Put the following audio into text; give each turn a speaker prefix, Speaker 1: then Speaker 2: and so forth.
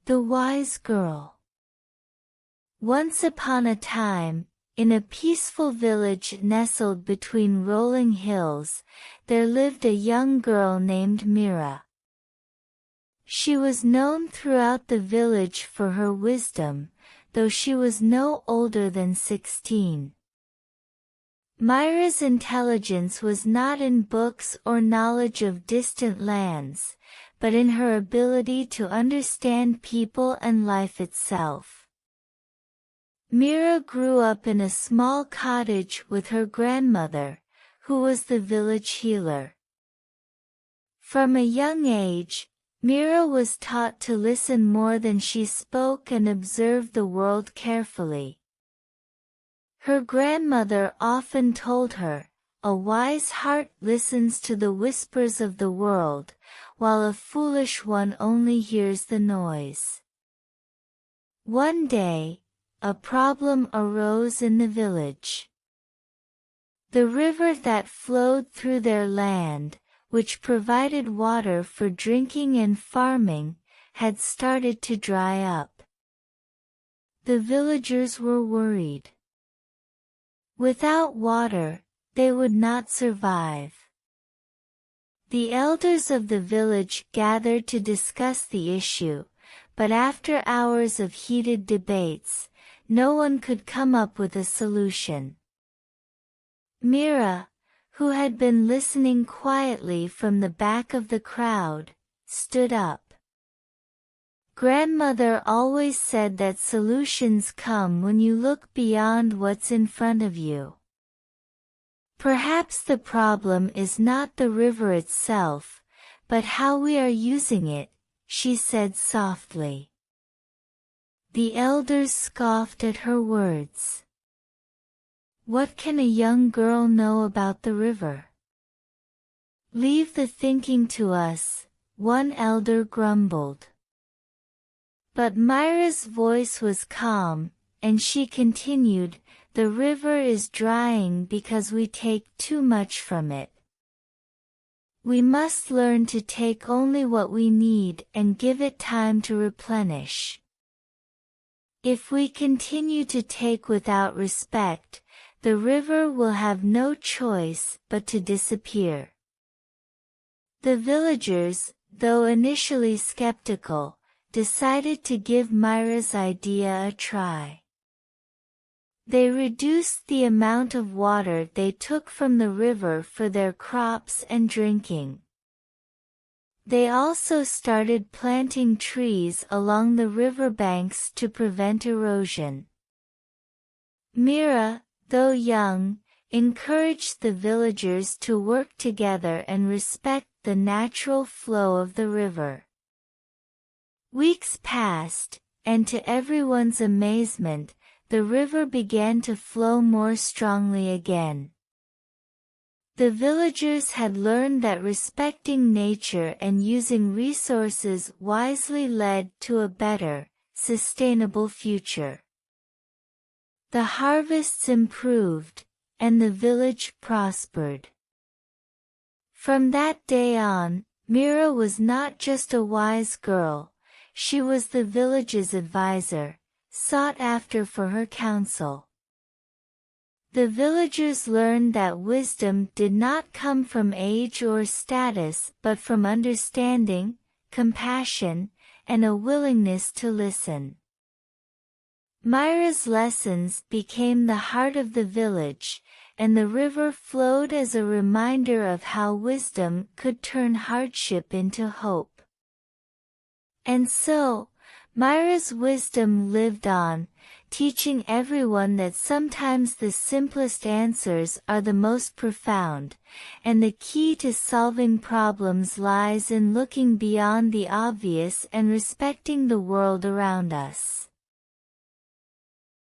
Speaker 1: The Wise Girl. Once upon a time, in a peaceful village nestled between rolling hills, there lived a young girl named Mira. She was known throughout the village for her wisdom, though she was no older than 16. Mira's intelligence was not in books or knowledge of distant lands, but in her ability to understand people and life itself. Mira grew up in a small cottage with her grandmother, who was the village healer. From a young age, Mira was taught to listen more than she spoke and observe the world carefully. Her grandmother often told her, "A wise heart listens to the whispers of the world, while a foolish one only hears the noise." One day, a problem arose in the village. The river that flowed through their land, which provided water for drinking and farming, had started to dry up. The villagers were worried. Without water, they would not survive. The elders of the village gathered to discuss the issue, but after hours of heated debates, no one could come up with a solution. Mira, who had been listening quietly from the back of the crowd, stood up. Grandmother always said that solutions come when you look beyond what's in front of you. Perhaps the problem is not the river itself, but how we are using it, she said softly. The elders scoffed at her words. What can a young girl know about the river? Leave the thinking to us, one elder grumbled. But Mira's voice was calm, and she continued, "The river is drying because we take too much from it. We must learn to take only what we need and give it time to replenish. If we continue to take without respect, the river will have no choice but to disappear." The villagers, though initially skeptical, decided to give Mira's idea a try. They reduced the amount of water they took from the river for their crops and drinking. They also started planting trees along the riverbanks to prevent erosion. Mira, though young, encouraged the villagers to work together and respect the natural flow of the river. Weeks passed, and to everyone's amazement, the river began to flow more strongly again. The villagers had learned that respecting nature and using resources wisely led to a better, sustainable future. The harvests improved, and the village prospered. From that day on, Mira was not just a wise girl, she was the village's advisor, sought after for her counsel. The villagers learned that wisdom did not come from age or status but from understanding, compassion, and a willingness to listen. Mira's lessons became the heart of the village, and the river flowed as a reminder of how wisdom could turn hardship into hope. And so, Mira's wisdom lived on, teaching everyone that sometimes the simplest answers are the most profound, and the key to solving problems lies in looking beyond the obvious and respecting the world around us.